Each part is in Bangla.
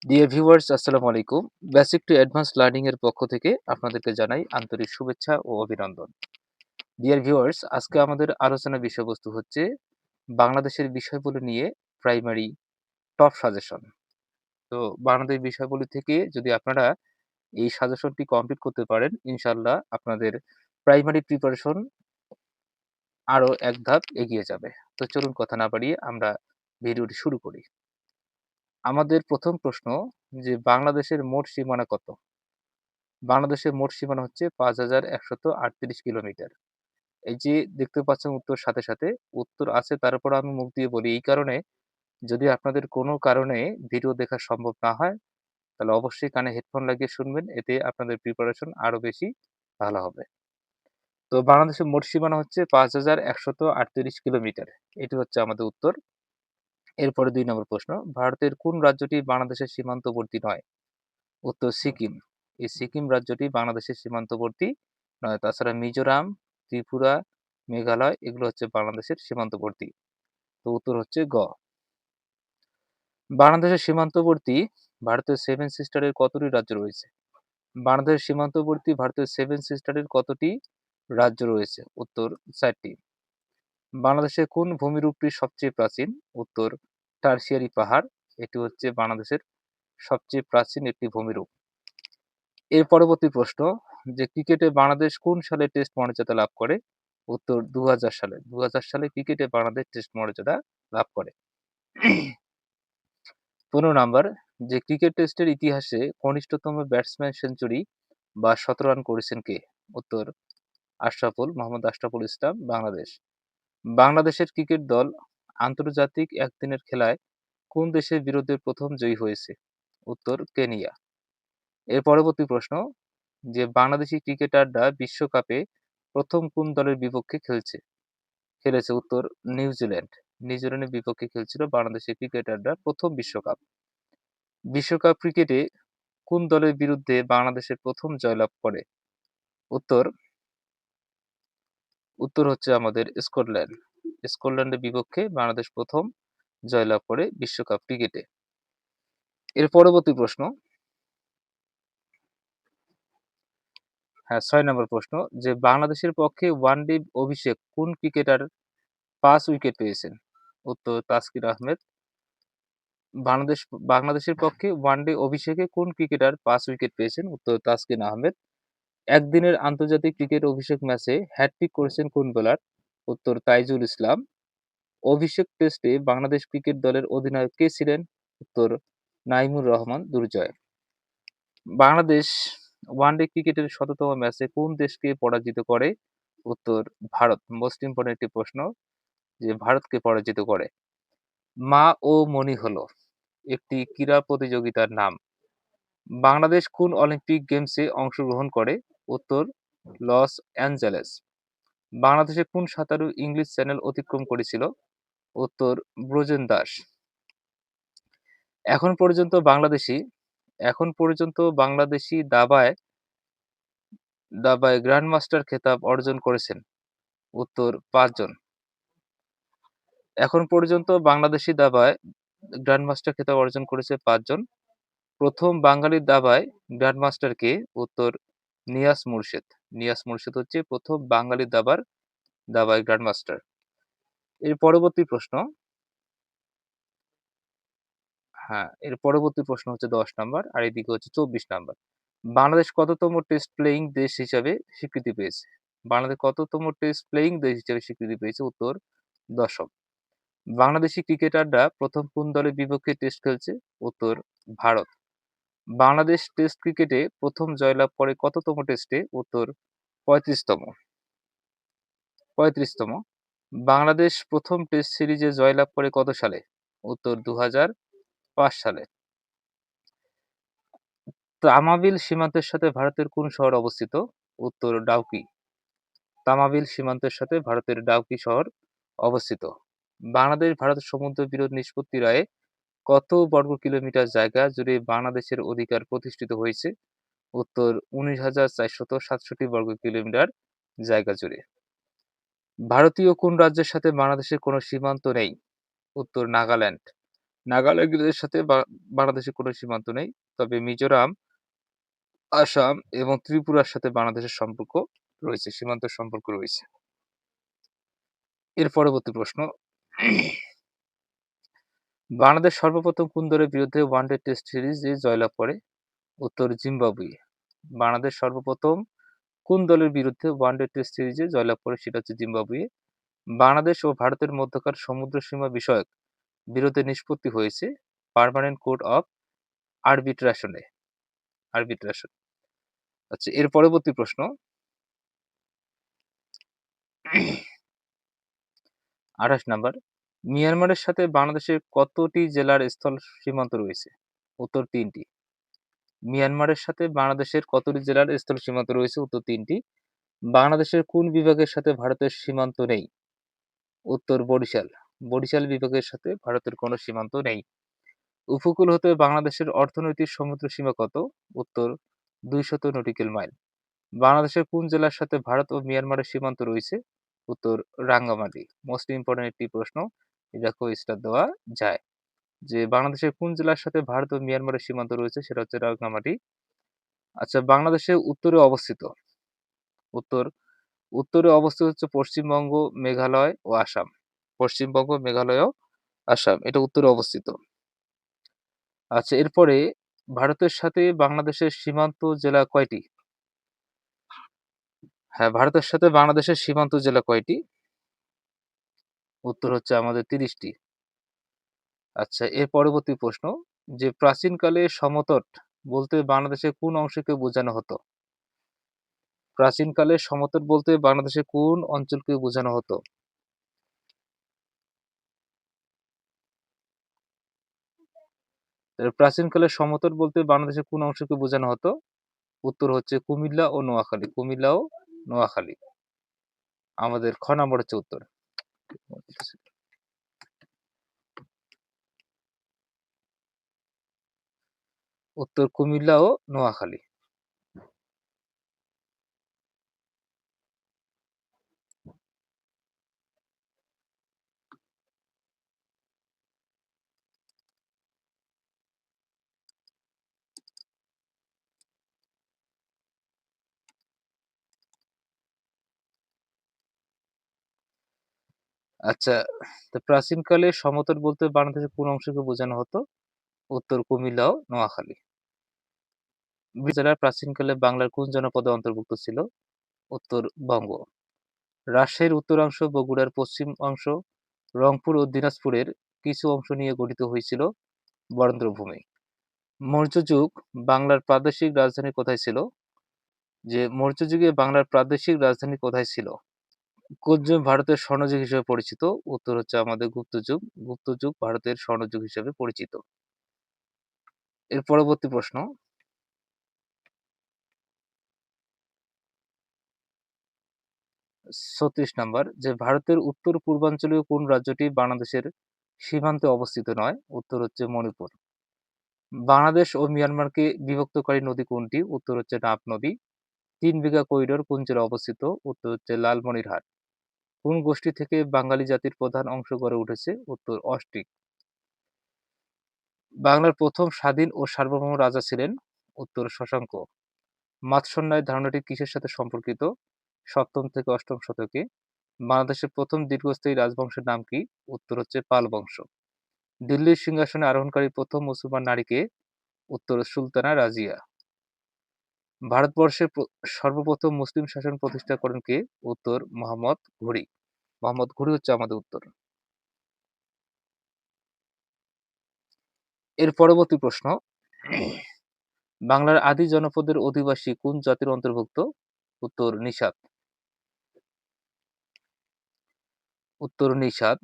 ডিয়ার ভিউয়ার্স আসসালামু আলাইকুম। বেসিক টু অ্যাডভান্স লার্নিং এর পক্ষ থেকে আপনাদেরকে জানাই আন্তরিক শুভেচ্ছা ও অভিনন্দন। ডিয়ার ভিউয়ার্স আজকে আমাদের আলোচনার বিষয়বস্তু হচ্ছে বাংলাদেশের বিষয়গুলো নিয়ে প্রাইমারি টপ সাজেশন। তো বাংলাদেশ বিষয়গুলি থেকে যদি আপনারা এই সাজেশনটি কমপ্লিট করতে পারেন, ইনশাআল্লাহ আপনাদের প্রাইমারি প্রিপারেশন আরো এক ধাপ এগিয়ে যাবে। তো চলুন কথা না বাড়িয়ে আমরা ভিডিওটি শুরু করি। আমাদের প্রথম প্রশ্ন যে বাংলাদেশের মোট সীমানা কত? বাংলাদেশের মোট সীমানা হচ্ছে ৫,১৩৮ কিলোমিটার। এই যে দেখতে পাচ্ছেন উত্তর সাথে, সাথে উত্তর আছে তারপরও আমি মুখ দিয়ে বলি এই কারণে, যদি আপনাদের কোনো কারণে ভিডিও দেখা সম্ভব না হয়, তাহলে অবশ্যই কানে হেডফোন লাগিয়ে শুনবেন। এতে আপনাদের প্রিপারেশন আরো বেশি ভালো হবে। তো বাংলাদেশের মোট সীমানা হচ্ছে ৫,১৩৮ কিলোমিটার। এটি হচ্ছে আমাদের উত্তর। এরপরে ২ নম্বর প্রশ্ন, ভারতের কোন রাজ্যটি বাংলাদেশের সীমান্তবর্তী নয়? উত্তর সিকিম। এই সিকিম রাজ্যটি বাংলাদেশের সীমান্তবর্তী নয়। তাছাড়া মিজোরাম, ত্রিপুরা, মেঘালয় এগুলো হচ্ছে বাংলাদেশের সীমান্তবর্তী। তো উত্তর হচ্ছে গ। বাংলাদেশের সীমান্তবর্তী ভারতের সেভেন সিস্টারের কতটি রাজ্য রয়েছে? বাংলাদেশের সীমান্তবর্তী ভারতের সেভেন সিস্টারের কতটি রাজ্য রয়েছে? উত্তর ৪টি। বাংলাদেশের কোন ভূমিরূপটি সবচেয়ে প্রাচীন? উত্তর টারসিয়ারি পাহাড়। এটি হচ্ছে বাংলাদেশের সবচেয়ে প্রাচীন একটি ভূমিরূপ। এর পরবর্তী প্রশ্ন যে ক্রিকেটে বাংলাদেশ কোন সালে টেস্ট মর্যাদা লাভ করে? উত্তর ২০০০ সালে। ২০০০ সালে ক্রিকেটে বাংলাদেশ টেস্ট মর্যাদা লাভ করে। ১৫ নাম্বার যে ক্রিকেট টেস্টের ইতিহাসে কনিষ্ঠতম ব্যাটসম্যান সেঞ্চুরি বা ১৭ রান করেছেন কে? উত্তর মোহাম্মদ আশরাফুল ইসলাম, বাংলাদেশ। বাংলাদেশের ক্রিকেট দল আন্তর্জাতিক একদিনের খেলায় কোন দেশের বিরুদ্ধে প্রথম জয়ী হয়েছে? উত্তর কেনিয়া। এর পরবর্তী প্রশ্ন যে বাংলাদেশি ক্রিকেটাররা বিশ্বকাপে প্রথম কোন দলের বিপক্ষে খেলেছে? উত্তর নিউজিল্যান্ড। নিউজিল্যান্ডের বিপক্ষে খেলছিল বাংলাদেশি ক্রিকেটাররা প্রথম বিশ্বকাপ। বিশ্বকাপ ক্রিকেটে কোন দলের বিরুদ্ধে বাংলাদেশের প্রথম জয়লাভ করে? উত্তর উত্তর হচ্ছে আমাদের স্কটল্যান্ড। স্কটল্যান্ডের বিপক্ষে বাংলাদেশ প্রথম জয়লাভ করে বিশ্বকাপ ক্রিকেটে। এর পরবর্তী প্রশ্ন, হ্যাঁ ৬ নম্বর প্রশ্ন যে বাংলাদেশের পক্ষে ওয়ানডে অভিষেক কোন ক্রিকেটার ৫ উইকেট পেয়েছেন? উত্তর তাসকিন আহমেদ। বাংলাদেশ বাংলাদেশের পক্ষে ওয়ানডে অভিষেকে কোন ক্রিকেটার ৫ উইকেট পেয়েছেন? উত্তর তাসকিন আহমেদ। একদিনের আন্তর্জাতিক ক্রিকেট অভিষেক ম্যাচে হ্যাটট্রিক করেছেন কোন বোলার? উত্তর তাইজুল ইসলাম। অভিষেক টেস্টে বাংলাদেশ ক্রিকেট দলের অধিনায়ক কে ছিলেন? উত্তর নাইমুর রহমান দুর্জয়। বাংলাদেশ ওয়ানডে ক্রিকেটের ১০০তম ম্যাচে কোন দেশকে পরাজিত করে? উত্তর ভারত। মোস্ট ইম্পোর্টেন্ট একটি প্রশ্ন যে ভারতকে পরাজিত করে। মা ও মণি হলো একটি ক্রীড়া প্রতিযোগিতার নাম। বাংলাদেশ কোন অলিম্পিক গেমসে অংশগ্রহণ করে? উত্তর লস অ্যাঞ্জেলেস। বাংলাদেশে কোন সাঁতারু ইংলিশ চ্যানেল অতিক্রম করেছিল? উত্তর ব্রজেন দাস। এখন পর্যন্ত বাংলাদেশি দাবায় গ্র্যান্ডমাস্টার খেতাব অর্জন করেছেন? উত্তর ৫ জন। এখন পর্যন্ত বাংলাদেশি দাবায় গ্র্যান্ডমাস্টার খেতাব অর্জন করেছে ৫ জন। প্রথম বাঙালি দাবায় গ্র্যান্ডমাস্টার কে? উত্তর নিয়াজ মুর্শেদ। নিয়াজ মুর্শেদ হচ্ছে প্রথম বাঙালি দাবায় গ্র্যান্ডমাস্টার। এর পরবর্তী প্রশ্ন, হ্যাঁ, এর পরবর্তী প্রশ্ন হচ্ছে ১০ নাম্বার আর এদিকে হচ্ছে ২৪ নাম্বার। বাংলাদেশ কততম টেস্ট প্লেয়িং দেশ হিসাবে স্বীকৃতি পেয়েছে? বাংলাদেশ কততম টেস্ট প্লেয়িং দেশ হিসেবে স্বীকৃতি পেয়েছে? উত্তর ১০ম। বাংলাদেশি ক্রিকেটাররা প্রথম কোন দলের বিপক্ষে টেস্ট খেলছে? উত্তর ভারত। বাংলাদেশ টেস্ট ক্রিকেটে প্রথম জয়লাভ করে কততম টেস্টে? উত্তর ৩৫তম। ৩৫তম। বাংলাদেশ প্রথম টেস্ট সিরিজে জয়লাভ করে কত সালে? উত্তর ২০০৫ সালে। তামাবিল সীমান্তের সাথে ভারতের কোন শহর অবস্থিত? উত্তর ডাউকি। তামাবিল সীমান্তের সাথে ভারতের ডাউকি শহর অবস্থিত। বাংলাদেশ ভারত সমুদ্র বিরোধ নিষ্পত্তি রায়ে কত বর্গ কিলোমিটার জায়গা জুড়ে বাংলাদেশের অধিকার প্রতিষ্ঠিত হয়েছে? উত্তর ১৯,৪৬৭ বর্গ কিলোমিটার জায়গা জুড়ে। ভারতীয় কোন রাজ্যের সাথে বাংলাদেশের কোনো সীমান্ত নেই? উত্তর নাগাল্যান্ড। নাগাল্যান্ডের সাথে বাংলাদেশের কোনো সীমান্ত নেই। তবে মিজোরাম, আসাম এবং ত্রিপুরার সাথে বাংলাদেশের সম্পর্ক রয়েছে, সীমান্ত সম্পর্ক রয়েছে। এর পরবর্তী প্রশ্ন, বাংলাদেশ সর্বপ্রথম কোন দলের বিরুদ্ধে ওয়ানডে টেস্ট সিরিজে জয়লাভ করে? উত্তর জিম্বাবুয়ে। বাংলাদেশ সর্বপ্রথম কোন দলের বিরুদ্ধে ওয়ানডে টেস্ট সিরিজে জয়লাভ করে? সেটা হচ্ছে জিম্বাবুয়ে। বাংলাদেশ ও ভারতের মধ্যকার সমুদ্র সীমা বিষয়ক বিরোধের নিষ্পত্তি হয়েছে পার্মানেন্ট কোর্ট অফ আরবিট্রেশনে। আরবিট্রেশন। আচ্ছা, এর পরবর্তী প্রশ্ন, 28 নাম্বার, মিয়ানমারের সাথে বাংলাদেশের কতটি জেলার স্থল সীমান্ত রয়েছে? উত্তর 3টি। মিয়ানমারের সাথে বাংলাদেশের কতটি জেলার স্থল সীমান্ত রয়েছে? উত্তর 3টি। বাংলাদেশের কোন বিভাগের সাথে ভারতের সীমান্ত নেই? উত্তর বরিশাল। বরিশাল বিভাগের সাথে ভারতের কোনো সীমান্ত নেই। উপকূল হতে বাংলাদেশের অর্থনৈতিক সমুদ্র সীমা কত? উত্তর 200 নটিক্যাল মাইল। বাংলাদেশের কোন জেলার সাথে ভারত ও মিয়ানমারের সীমান্ত রয়েছে? উত্তর রাঙ্গামাটি। মোস্ট ইম্পর্টেন্ট একটি প্রশ্ন, এটাকেও স্টার দেওয়া যায়, যে বাংলাদেশের কোন জেলার সাথে ভারত ও মিয়ানমারের সীমান্ত রয়েছে? সেটা হচ্ছে রাঙ্গামাটি। আচ্ছা, বাংলাদেশের উত্তরে অবস্থিত, উত্তর উত্তরে অবস্থিত হচ্ছে পশ্চিমবঙ্গ, মেঘালয় ও আসাম। পশ্চিমবঙ্গ, মেঘালয় ও আসাম, এটা উত্তরে অবস্থিত। আচ্ছা, এরপরে ভারতের সাথে বাংলাদেশের সীমান্ত জেলা কয়টি? হ্যাঁ, ভারতের সাথে বাংলাদেশের সীমান্ত জেলা কয়টি? উত্তর হচ্ছে আমাদের 30টি। আচ্ছা, এর পরবর্তী প্রশ্ন, যে প্রাচীনকালে সমতট বলতে বাংলাদেশের কোন অংশকে বোঝানো হতো? প্রাচীনকালে সমতট বলতে বাংলাদেশের কোন অঞ্চলকে বোঝানো হতো? প্রাচীনকালে সমতট বলতে বাংলাদেশের কোন অংশকে বোঝানো হতো? উত্তর হচ্ছে কুমিল্লা ও নোয়াখালী। কুমিল্লা ও নোয়াখালী। আমাদের খ নম্বর হচ্ছে উত্তর। উত্তর কুমিল্লা ও নোয়াখালী। আচ্ছা, তো প্রাচীনকালে সমতট বলতে বাংলাদেশের কোন অংশকে বোঝানো হতো? উত্তর কুমিল্লা ও নোয়াখালী। জেলার প্রাচীনকালে বাংলার কোন জনপদে অন্তর্ভুক্ত ছিল? উত্তর বঙ্গ। রাজশাহীর উত্তরাংশ, বগুড়ার পশ্চিম অংশ, রংপুর ও দিনাজপুরের কিছু অংশ নিয়ে গঠিত হয়েছিল বরেন্দ্রভূমি। মৌর্য যুগ বাংলার প্রাদেশিক রাজধানী কোথায় ছিল? যে মৌর্য যুগে বাংলার প্রাদেশিক রাজধানী কোথায় ছিল? কোন যুগ ভারতের স্বর্ণযুগ হিসেবে পরিচিত? উত্তর হচ্ছে আমাদের গুপ্ত যুগ। গুপ্ত যুগ ভারতের স্বর্ণযুগ হিসেবে পরিচিত। এর পরবর্তী প্রশ্ন, 36 নাম্বার, যে ভারতের উত্তর পূর্বাঞ্চলীয় কোন রাজ্যটি বাংলাদেশের সীমান্তে অবস্থিত নয়? উত্তর হচ্ছে মণিপুর। বাংলাদেশ ও মিয়ানমারকে বিভক্তকারী নদী কোনটি? উত্তর হচ্ছে নাফ নদী। 3 বিঘা করিডোর কোন জেলায় অবস্থিত? উত্তর হচ্ছে লালমনিরহাট। কোন গোষ্ঠী থেকে বাঙালি জাতির প্রধান অংশ গড়ে উঠেছে? উত্তর অস্ট্রিক। বাংলার প্রথম স্বাধীন ও সার্বভৌম রাজা ছিলেন? উত্তর শশাঙ্ক। মাৎসন্যায় ধারণাটি কিসের সাথে সম্পর্কিত? 7ম থেকে 8ম শতকে। বাংলাদেশের প্রথম দীর্ঘস্থায়ী রাজবংশের নাম কি? উত্তর হচ্ছে পাল বংশ। দিল্লির সিংহাসনে আরোহণকারী প্রথম মুসলমান নারী কে? উত্তর সুলতানা রাজিয়া। ভারতবর্ষে সর্বপ্রথম মুসলিম শাসন প্রতিষ্ঠা করেন কে? উত্তর মোহাম্মদ ঘুরি। মোহাম্মদ ঘুরি হচ্ছে আমাদের উত্তর। এর পরবর্তী প্রশ্ন, বাংলার আদি জনপদের অধিবাসী কোন জাতির অন্তর্ভুক্ত? উত্তর নিষাদ। উত্তর নিষাদ।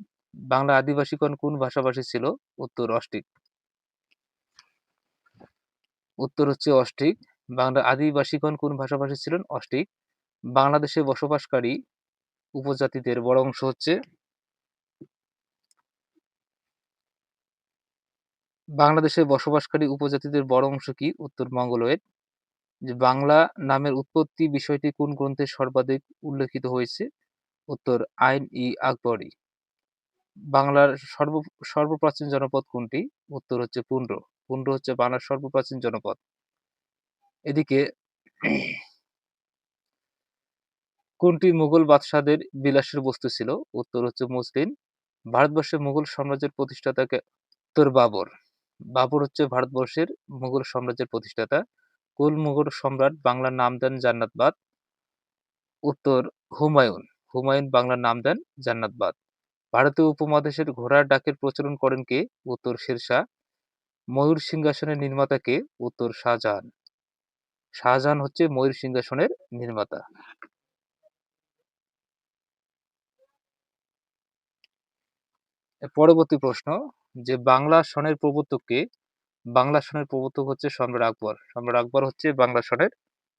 বাংলা আদিবাসীগণ কোন ভাষাভাষী ছিল? উত্তর অস্ট্রিক। উত্তর হচ্ছে অস্ট্রিক। বাংলার আদিবাসীগণ কোন ভাষাভাষী ছিলেন? অস্ট্রিক। বাংলাদেশে বসবাসকারী উপজাতিদের বড় অংশ হচ্ছে, বাংলাদেশে বসবাসকারী উপজাতিদের বড় অংশ কি? উত্তর মঙ্গোলয়েড। যে বাংলা নামের উৎপত্তি বিষয়টি কোন গ্রন্থে সর্বাধিক উল্লেখিত হয়েছে? উত্তর আইন-ই-আকবরী। বাংলার সর্বপ্রাচীন জনপদ কোনটি? উত্তর হচ্ছে পুন্ড। পুন্ড হচ্ছে বাংলার সর্বপ্রাচীন জনপদ। এদিকে কোনটি মুঘল বাদশাহদের বিলাসের বস্তু ছিল? উত্তর হচ্ছে মসলিন। ভারতবর্ষে মুঘল সাম্রাজ্যের প্রতিষ্ঠাতা কে? উত্তর বাবর। বাবর হচ্ছে ভারতবর্ষের মুঘল সাম্রাজ্যের প্রতিষ্ঠাতা। কোন মুঘল সম্রাট বাংলার নাম দেন জান্নাতবাদ? উত্তর হুমায়ুন। হুমায়ুন বাংলার নাম দেন জান্নাতবাদ। ভারতীয় উপমহাদেশের ঘোড়ার ডাকের প্রচলন করেন কে? উত্তর শেরশাহ। ময়ূর সিংহাসনের নির্মাতা কে? উত্তর শাহজাহান। শাহজাহান হচ্ছে ময়ূর সিংহাসনের নির্মাতা। পরবর্তী প্রশ্ন, যে বাংলা সনের প্রবর্তক কে? বাংলা সনের প্রবর্তক হচ্ছে সম্রাট আকবর। সম্রাট আকবর হচ্ছে বাংলা সনের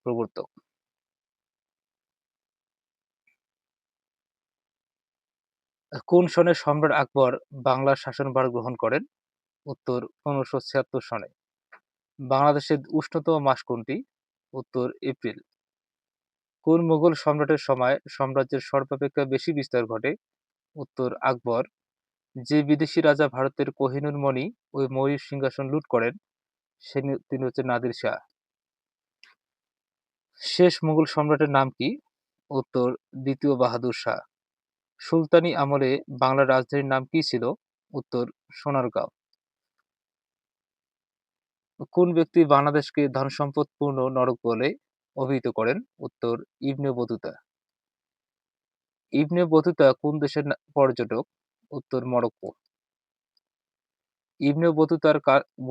প্রবর্তক। কোন সনে সম্রাট আকবর বাংলার শাসনভার গ্রহণ করেন? উত্তর 1576 সনে। বাংলাদেশের উষ্ণতম মাস কোনটি? উত্তর এপ্রিল। কোন মুঘল সম্রাটের সময় সাম্রাজ্যের সর্বাপেক্ষা বেশি বিস্তার ঘটে? উত্তর আকবর। যে বিদেশি রাজা ভারতের কোহিনূর মণি ও ময়ূর সিংহাসন লুট করেন তিনি হচ্ছে নাদির শাহ। শেষ মুঘল সম্রাটের নাম কি? উত্তর দ্বিতীয় বাহাদুর শাহ। সুলতানি আমলে বাংলার রাজধানীর নাম কি ছিল? উত্তর সোনারগাঁও। কোন ব্যক্তি বাংলাদেশকে ধনসম্পদপূর্ণ নরক বলে অভিহিত করেন? উত্তর ইবনে বতুতা। ইবনে বতুতা কোন দেশের পর্যটক? উত্তর মরক্কো। ইবনে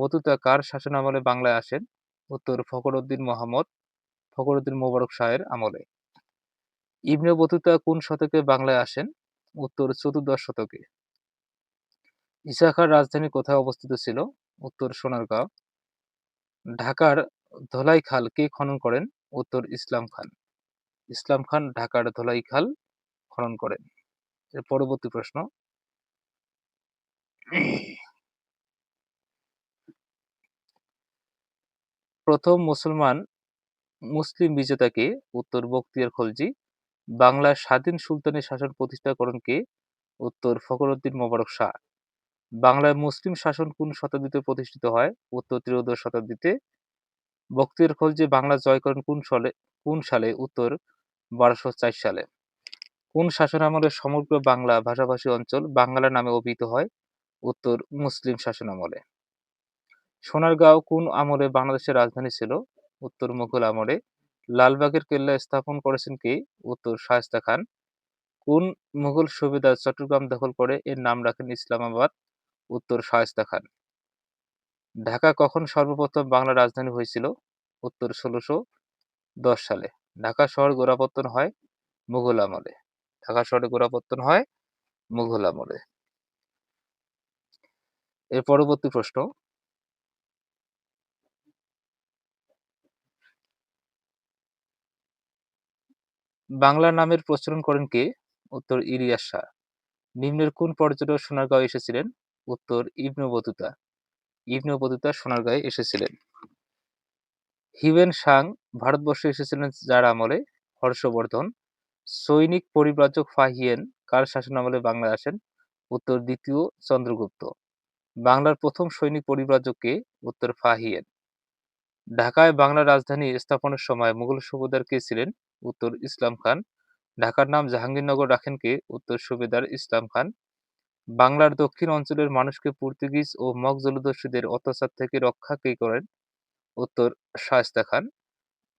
বতুতা কার শাসনামলে বাংলায় আসেন? উত্তর ফখরুদ্দীন মোবারক শাহের আমলে। ইবনে বতুতা কোন শতকে বাংলায় আসেন? উত্তর চতুর্দশ শতকে। ঈসা খাঁর রাজধানী কোথায় অবস্থিত ছিল? উত্তর সোনারগাঁও। ঢাকার ধলাই খাল কে খনন করেন? উত্তর ইসলাম খান। ইসলাম খান ঢাকার ধলাই খাল খনন করেন। এর পরবর্তী প্রশ্ন, প্রথম মুসলিম বিজেতা কে? উত্তর বখতিয়ার খলজি। বাংলার স্বাধীন সুলতানি শাসন প্রতিষ্ঠা করেন কে? উত্তর ফখরুদ্দীন মোবারক শাহ। বাংলায় মুসলিম শাসন কোন শতাব্দীতে প্রতিষ্ঠিত হয়? উত্তর ত্রয়োদশ শতাব্দীতে। বখতিয়ার খলজি বাংলা জয় করেন কোন সালে? উত্তর 1204 সালে। কোন শাসনামলে সমগ্র বাংলা ভাষাভাষী অঞ্চল বাংলা নামে অভিহিত হয়? উত্তর মুসলিম শাসনামলে। সোনারগাঁও কোন আমলে বাংলাদেশের রাজধানী ছিল? উত্তর মুঘল আমলে। লালবাগের কেল্লা স্থাপন করেছেন কে? উত্তর শায়েস্তা খান। কোন মুঘল সুবেদার চট্টগ্রাম দখল করে এর নাম রাখেন ইসলামাবাদ? উত্তর শায়েস্তা খান। ঢাকা কখন সর্বপ্রথম বাংলার রাজধানী হয়েছিল? উত্তর 1610 সালে। ঢাকা শহর গোড়াপত্তন হয় মুঘল আমলে। ঢাকা শহরে গোড়াপত্তন হয় মুঘল আমলে। এর পরবর্তী প্রশ্ন, বাংলা নামের প্রচলন করেন কে? উত্তর ইলিয়াস শাহ। নিম্নের কোন পর্যটক সোনারগাঁও এসেছিলেন? উত্তর ইবনে বতুতা। ইবনে বতুতা সোনারগাঁয়ে এসেছিলেন। হিউয়েন সাং ভারতবর্ষে এসেছিলেন যার আমলে? হর্ষবর্ধন। সৈনিক পরিব্রাজক ফাহিয়েন কার শাসনামলে বাংলায় আসেন? উত্তর দ্বিতীয় চন্দ্রগুপ্ত। বাংলার প্রথম সৈনিক পরিব্রাজক কে? উত্তর ফাহিয়েন। ঢাকায় বাংলার রাজধানী স্থাপনের সময় মুঘল সুবেদার কে ছিলেন? উত্তর ইসলাম খান। ঢাকার নাম জাহাঙ্গীরনগর রাখেন কে? উত্তর সুবেদার ইসলাম খান। বাংলার দক্ষিণ অঞ্চলের মানুষকে পর্তুগিজ ও মগ জলদস্যুদের অত্যাচার থেকে রক্ষা কে করেন? উত্তর শায়েস্তা খান।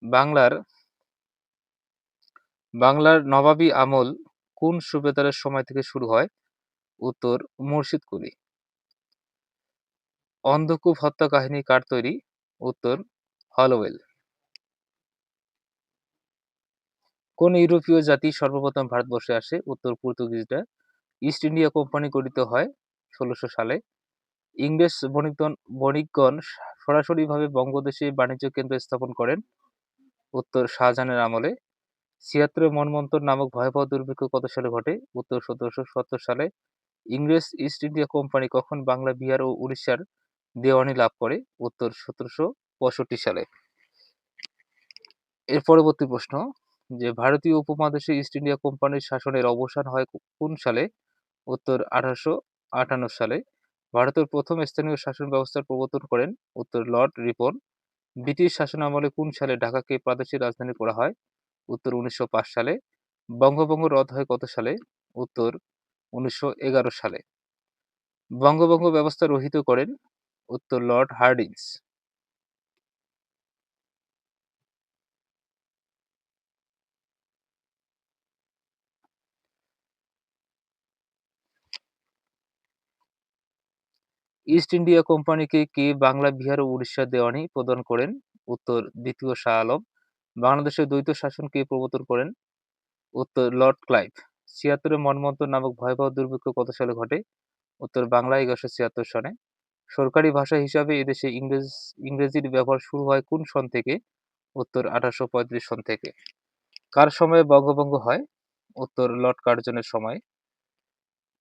বাংলার বাংলার নবাবী আমল কোন সুবেদারের সময় থেকে শুরু হয়? উত্তর মুর্শিদ কুলি। অন্ধকূপ হত্যা কাহিনী কার তৈরি? উত্তর হলওয়েল। কোন ইউরোপীয় জাতি সর্বপ্রথম ভারতবর্ষে আসে? উত্তর পর্তুগিজরা। ইস্ট ইন্ডিয়া কোম্পানি গঠিত হয় 1600 সালে। ইংরেজ বণিকগণ সরাসরিভাবে বঙ্গদেশে বাণিজ্য কেন্দ্র স্থাপন করেন? উত্তর শাহজাহানের আমলে। ছিয়াত্তরে মন্বন্তর নামক ভয়াবহ দুর্ভিক্ষ কত সালে ঘটে? উত্তর 1770 সালে। ইংরেজ ইস্ট ইন্ডিয়া কোম্পানি কখন বাংলা, বিহার ও উড়িষ্যার দেওয়ানি লাভ করে? উত্তর 1765 সালে। এর পরবর্তী প্রশ্ন, যে ভারতীয় উপমহাদেশে ইস্ট ইন্ডিয়া কোম্পানির শাসনের অবসান হয় কোন সালে? উত্তর 1858 সালে। ভারতের প্রথম স্থানীয় শাসন ব্যবস্থার প্রবর্তন করেন উত্তর লর্ড রিপন। ব্রিটিশ শাসনামলে কোন সালে ঢাকাকে প্রাদেশিক রাজধানী করা হয়? উত্তর 1905 সালে। বঙ্গভঙ্গ রদ হয় কত সালে? উত্তর 1911 সালে। বঙ্গভঙ্গ ব্যবস্থা রহিত করেন উত্তর লর্ড হার্ডিঞ্জ। ইস্ট ইন্ডিয়া কোম্পানিকে কে বাংলা, বিহার ও উড়িষ্যার দেওয়ানি প্রদান করেন? উত্তর দ্বিতীয় শাহ আলম। বাংলাদেশের দ্বৈত শাসন কে প্রবর্তন করেন? উত্তর লর্ড ক্লাইভ। ৭৬ মন্বন্তর নামক ভয়াবহ দুর্ভিক্ষ কত সালে ঘটে? উত্তর বাংলা ১১৭৬ সনে। সরকারি ভাষা হিসাবে এদেশে ইংরেজির ব্যবহার শুরু হয় কোন সন থেকে? উত্তর ১৮৩৫ সন থেকে। কার সময়ে বঙ্গভঙ্গ হয়? উত্তর লর্ড কার্জনের সময়।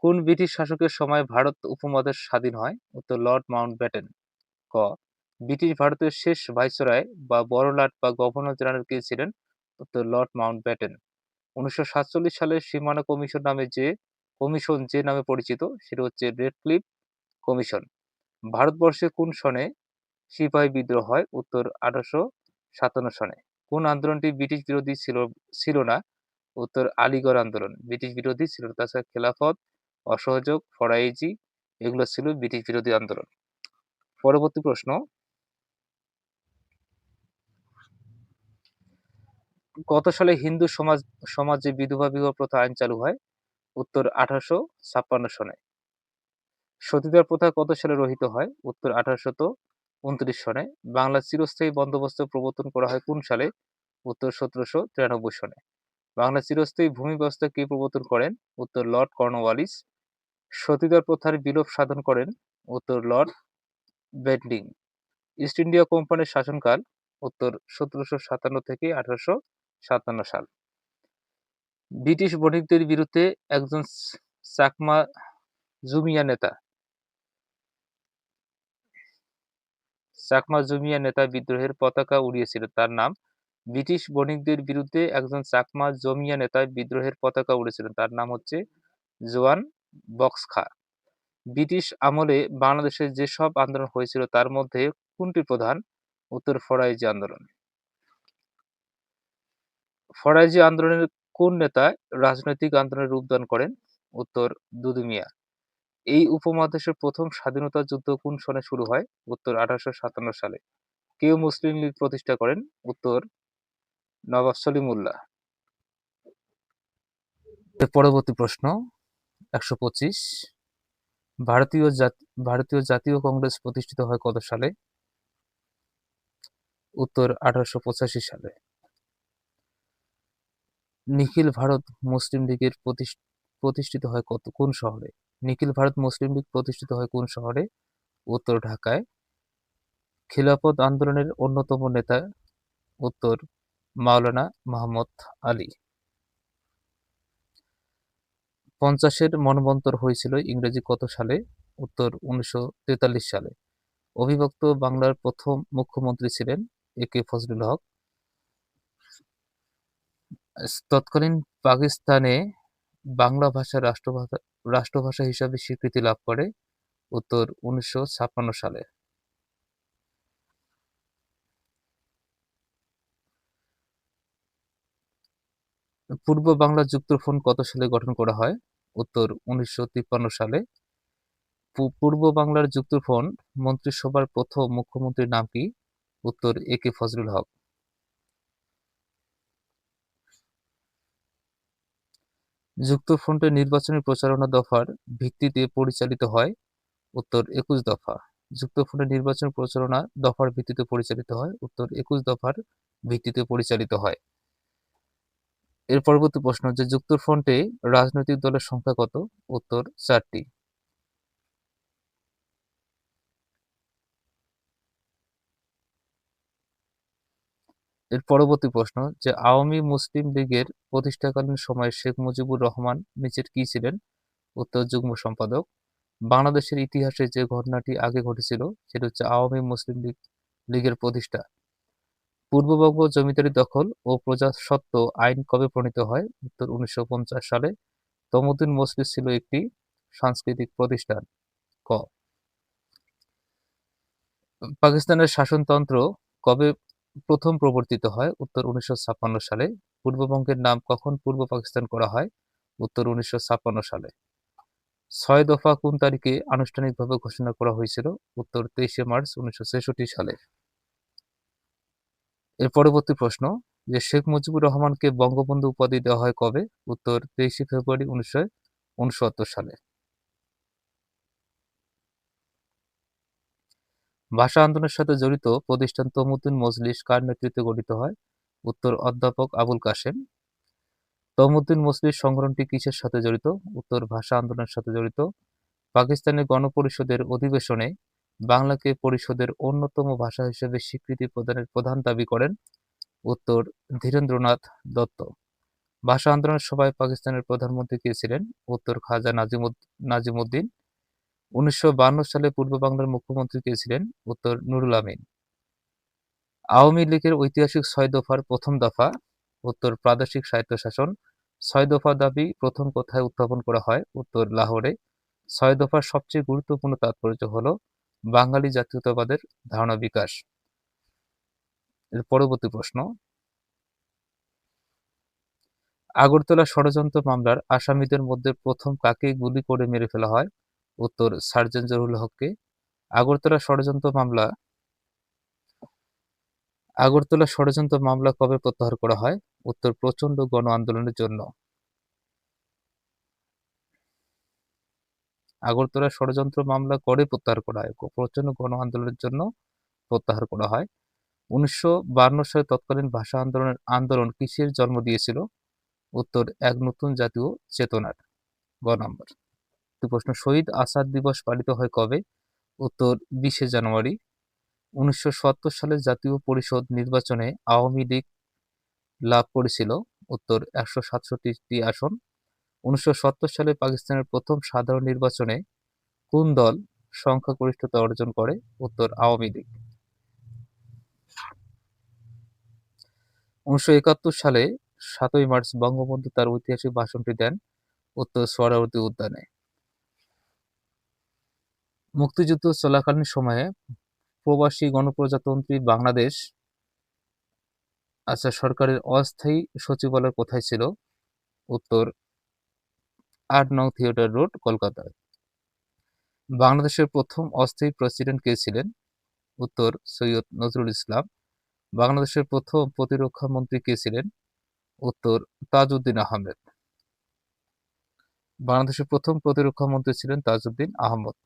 কোন ব্রিটিশ শাসকের সময় ভারত উপমহাদেশ স্বাধীন হয়? উত্তর লর্ড মাউন্টব্যাটেন। ক. ব্রিটিশ ভারতের শেষ ভাইসরয় বা বড়লাট বা গভর্নর জেনারেল কে ছিলেন? উত্তর লর্ড মাউন্টব্যাটেন। 1947 সালে সীমানা কমিশন যে নামে পরিচিত সেটা হচ্ছে রেডক্লিফ কমিশন। ভারতবর্ষে কোন সনে সিপাহী বিদ্রোহ হয়? উত্তর 1857 সনে। কোন আন্দোলনটি ব্রিটিশ বিরোধী ছিল না? উত্তর আলিগড় আন্দোলন ব্রিটিশ বিরোধী ছিল না। তাছাড়া খেলাফত, অসহযোগ, ফরাইজি এগুলো ছিল ব্রিটিশ বিরোধী আন্দোলন। পরবর্তী প্রশ্ন, কত সালে হিন্দু সমাজে বিধবা বিবাহ প্রথা আইন চালু হয়? উত্তর 1856 সনে। সতীদাহ প্রথা কত সালে রহিত হয়? উত্তর 1829 সনে। বাংলার চিরস্থায়ী বন্দোবস্ত প্রবর্তন করা হয় কোন সালে? উত্তর 1793 সনে। বাংলার চিরস্থায়ী ভূমি ব্যবস্থা কে প্রবর্তন করেন? উত্তর লর্ড কর্নওয়ালিস। সতীদাহ প্রথার বিলোপ সাধন করেন? উত্তর লর্ড বেন্টিং। ইস্ট ইন্ডিয়া কোম্পানির শাসনকাল? উত্তর 1757 থেকে 1857 সাল। ব্রিটিশ বণিকদের বিরুদ্ধে একজন চাকমা জুমিয়া নেতা বিদ্রোহের পতাকা উড়িয়েছিলেন, তার নাম? ব্রিটিশ বণিকদের বিরুদ্ধে একজন চাকমা জমিয়া নেতা বিদ্রোহের পতাকা উড়িয়েছিলেন, তার নাম হচ্ছে জোয়ান বক্সখা। ব্রিটিশ আমলে বাংলাদেশে যেসব আন্দোলন হয়েছিল তার মধ্যে কোনটি প্রধান? উত্তর ফরাইজি আন্দোলন। ফরাইজি আন্দোলনের কোন নেতা রাজনৈতিক আন্দোলনের রূপদান করেন? উত্তর দুদু মিয়া। এই উপমহাদেশের প্রথম স্বাধীনতা যুদ্ধ কোন সনে শুরু হয়? উত্তর 1857 সালে। কেউ মুসলিম লীগ প্রতিষ্ঠা করেন? উত্তর নবাব সলিমুল্লাহ। পরবর্তী প্রশ্ন 125, ভারতীয় জাতীয় কংগ্রেস প্রতিষ্ঠিত হয় কত সালে? উত্তর 1885 সালে। নিখিল ভারত মুসলিম লীগের প্রতিষ্ঠিত হয় কোন শহরে? নিখিল ভারত মুসলিম লীগ প্রতিষ্ঠিত হয় কোন শহরে? উত্তর ঢাকায়। খিলাফত আন্দোলনের অন্যতম নেতা? উত্তর মাওলানা মোহাম্মদ আলী। 50-এর মন্বন্তর হয়েছিল ইংরেজি কত সালে? উত্তর 1943 সালে। অবিভক্ত বাংলার প্রথম মুখ্যমন্ত্রী ছিলেন এ.কে ফজলুল হক। তৎকালীন পাকিস্তানে বাংলা ভাষা রাষ্ট্রভাষা হিসাবে স্বীকৃতি লাভ করে? উত্তর 1956 সালে। পূর্ব বাংলা যুক্তফ্রন্ট কত সালে গঠন করা হয়? উত্তর 1953 সালে। পূর্ব বাংলার যুক্তফ্রন্ট মন্ত্রিসভার প্রথম মুখ্যমন্ত্রীর নাম কি? উত্তর এ.কে ফজলুল হক। যুক্তফ্রন্টের নির্বাচনী প্রচারণা দফার ভিত্তিতে পরিচালিত হয়? উত্তর 21 দফা। যুক্তফ্রন্টের নির্বাচনী প্রচারণা দফার ভিত্তিতে পরিচালিত হয়? উত্তর 21 দফার ভিত্তিতে পরিচালিত হয়। এর পরবর্তী প্রশ্ন যে যুক্তফ্রন্টে রাজনৈতিক দলের সংখ্যা কত? উত্তর 4টি। এর পরবর্তী প্রশ্ন যে আওয়ামী মুসলিম লীগের প্রতিষ্ঠাকালীন সময়ে শেখ মুজিবুর রহমান নিচের কি ছিলেন? উত্তর যুগ্ম সম্পাদক। বাংলাদেশের ইতিহাসে যে ঘটনাটি আগে ঘটেছিল সেটা হচ্ছে আওয়ামী মুসলিম লীগের প্রতিষ্ঠা। পূর্ববঙ্গ জমিদারি দখল ও প্রজাস্বত্ব আইন কবে প্রণীত হয়? উত্তর 1950 সালে। তমুদ্দিন মজলিস ছিল একটি সাংস্কৃতিক প্রতিষ্ঠান? ক. পাকিস্তানের শাসনতন্ত্র কবে প্রথম প্রবর্তিত হয়? উত্তর 1956 সালে। পূর্ববঙ্গের নাম কখন পূর্ব পাকিস্তান করা হয়? উত্তর 1956 সালে। 6 দফা কোন তারিখে আনুষ্ঠানিকভাবে ঘোষণা করা হয়েছিল? উত্তর 23শে মার্চ 1966 সালে। এর পরবর্তী প্রশ্ন যে শেখ মুজিবুর রহমানকে বঙ্গবন্ধু উপাধি দেওয়া হয় কবে? উত্তর 23শে ফেব্রুয়ারি 1969 সালে। ভাষা আন্দোলনের সাথে জড়িত প্রতিষ্ঠান তমুদ্দুন মজলিস কার নেতৃত্বে গঠিত হয়? উত্তর অধ্যাপক আবুল কাশেম। তমুদ্দুন মজলিস সংগঠনটি কিসের সাথে জড়িত? উত্তর ভাষা আন্দোলনের সাথে জড়িত। পাকিস্তানের গণপরিষদের অধিবেশনে বাংলাকে পরিষদের অন্যতম ভাষা হিসেবে স্বীকৃতি প্রদানের প্রধান দাবি করেন? উত্তর ধীরেন্দ্রনাথ দত্ত। ভাষা আন্দোলনের সভায় পাকিস্তানের প্রধানমন্ত্রী কে ছিলেন? উত্তর খাজা নাজিমুদ্দিন। 1952 সালে পূর্ব বাংলার মুখ্যমন্ত্রী কে ছিলেন? উত্তর নুরুল আমিন। আওয়ামী লীগের ঐতিহাসিক 6 দফার প্রথম দফা? উত্তর প্রাদেশিক স্বায়ত্তশাসন। 6 দফা দাবি প্রথম কোথায় উত্থাপন করা হয়? উত্তর লাহোরে। 6 দফার সবচেয়ে গুরুত্বপূর্ণ তাৎপর্য হল বাঙালি জাতীয়তাবাদের ধারণা বিকাশ। এর পরবর্তী প্রশ্ন আগরতলা ষড়যন্ত্র মামলার আসামিদের মধ্যে প্রথম কাকে গুলি করে মেরে ফেলা হয়? উত্তর সার্জেন্ট জহুরুল হককে। আগরতলা ষড়যন্ত্র মামলা কবে প্রত্যাহার করা হয়? উত্তর প্রচণ্ড গণ আন্দোলনের জন্য। আগরতলা ষড়যন্ত্র মামলা করে প্রত্যাহার করা হয়? প্রচণ্ড গণ আন্দোলনের জন্য প্রত্যাহার করা হয়। 1952 সালে তৎকালীন ভাষা আন্দোলন কিসের জন্ম দিয়েছিল? উত্তর এক নতুন জাতীয় চেতনার। গ নম্বর। প্রশ্ন শহীদ আসাদ দিবস পালিত হয় কবে? উত্তর 20শে জানুয়ারি। 1970 সালে জাতীয় পরিষদ নির্বাচনে আওয়ামী লীগ লাভ করেছিল? উত্তর 167টি আসন। 1970 সালে পাকিস্তানের প্রথম সাধারণ নির্বাচনে কোন দল সংখ্যাগরিষ্ঠতা অর্জন করে? উত্তর আওয়ামী লীগ। 1971 সালে 7ই মার্চ বঙ্গবন্ধু তার ঐতিহাসিক ভাষণটি দেন? উত্তর সোহরাওয়ার্দী উদ্যানে। মুক্তিযুদ্ধ চলাকালীন সময়ে প্রবাসী গণপ্রজাতন্ত্রী বাংলাদেশ সরকারের অস্থায়ী সচিবালয় কোথায় ছিল? উত্তর 8 নং থিয়েটার রোড, কলকাতায়। বাংলাদেশের প্রথম অস্থায়ী প্রেসিডেন্ট কে ছিলেন? উত্তর সৈয়দ নজরুল ইসলাম। বাংলাদেশের প্রথম প্রতিরক্ষা মন্ত্রী কে ছিলেন? উত্তর তাজউদ্দিন আহমেদ। বাংলাদেশের প্রথম প্রতিরক্ষা মন্ত্রী ছিলেন তাজউদ্দিন আহমদ।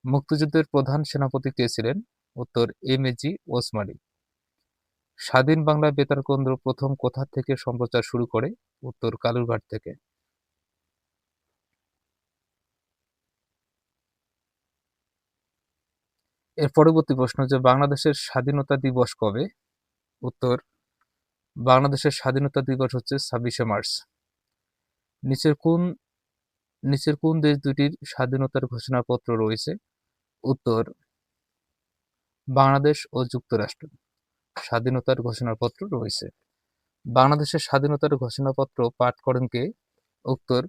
মুক্তিযুদ্ধের প্রধান সেনাপতি কে ছিলেন? উত্তর এম.এ.জি. ওসমানী। স্বাধীন বাংলা বেতার কেন্দ্র প্রথম কোথা থেকে সম্প্রচার শুরু করে? উত্তর কালুরঘাট থেকে। এর পরবর্তী প্রশ্ন যে বাংলাদেশের স্বাধীনতা দিবস কবে? উত্তর বাংলাদেশের স্বাধীনতা দিবস হচ্ছে 26শে মার্চ। নিচের কোন দেশ দুটির স্বাধীনতার ঘোষণাপত্র রয়েছে? উত্তর বাংলাদেশ ও যুক্তরাষ্ট্র। স্বাধীনতার ঘোষণাপত্র রয়েছে। বাংলাদেশের স্বাধীনতার ঘোষণাপত্র পাঠ করেন কে? উত্তর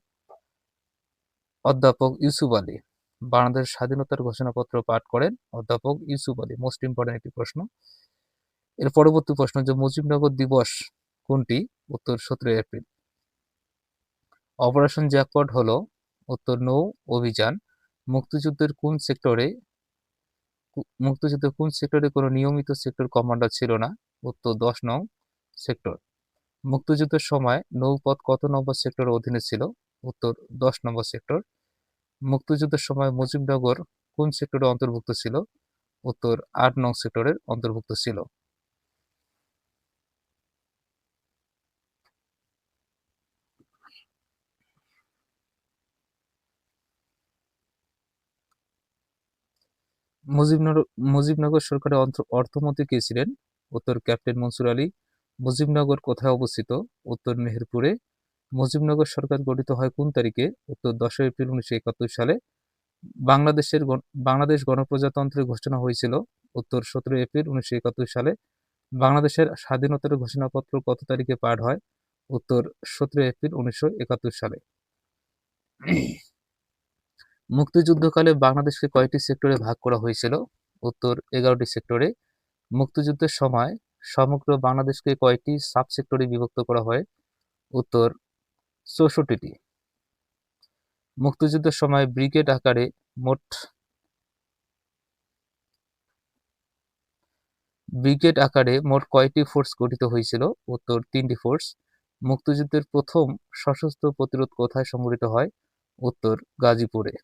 অধ্যাপক ইউসুফ আলী। বাংলাদেশ স্বাধীনতার ঘোষণাপত্র পাঠ করেন অধ্যাপক ইউসুফ আলী। মোস্ট ইম্পর্টেন্ট একটি প্রশ্ন। এর পরবর্তী প্রশ্ন যে মুজিবনগর দিবস কোনটি? উত্তর 17 এপ্রিল। অপারেশন জ্যাকপট হলো? উত্তর নৌ অভিযান। মুক্তিযুদ্ধের কোন সেক্টরে কোনো নিয়মিত সেক্টর কমান্ডার ছিল না? উত্তর 10 নং সেক্টর। মুক্তিযুদ্ধের সময় নৌপথ কত নম্বর সেক্টরের অধীনে ছিল? উত্তর 10 নম্বর সেক্টর। মুক্তিযুদ্ধের সময় মুজিবনগর কোন সেক্টরে অন্তর্ভুক্ত ছিল? উত্তর 8 নং সেক্টরের অন্তর্ভুক্ত ছিল। মুজিবনগর সরকারের অর্থমন্ত্রী কে ছিলেন? উত্তর ক্যাপ্টেন মনসুর আলী। মুজিবনগর কোথায় অবস্থিত? উত্তর মেহেরপুরে। মুজিবনগর সরকার গঠিত হয় কোন তারিখে? উত্তর 10 এপ্রিল 1971 সালে। বাংলাদেশ গণপ্রজাতন্ত্রের ঘোষণা হয়েছিল? উত্তর 17 এপ্রিল 1971 সালে। বাংলাদেশের স্বাধীনতার ঘোষণাপত্র কত তারিখে পাঠ হয়? উত্তর 17 এপ্রিল 1971 সালে। মুক্তিযুদ্ধকালে বাংলাদেশকে কয়টি সেক্টরে ভাগ করা হয়েছিল? উত্তর 11টি সেক্টরে। মুক্তিযুদ্ধের সময় সমগ্র বাংলাদেশকে কয়টি সাব সেক্টরে বিভক্ত করা হয়? উত্তর 64টি। মুক্তিযুদ্ধের সময় ব্রিগেড আকারে মোট কয়টি ফোর্স গঠিত হয়েছিল? উত্তর 3টি ফোর্স। মুক্তিযুদ্ধের প্রথম সশস্ত্র প্রতিরোধ কোথায় সংঘটিত হয়? উত্তর গাজীপুরে।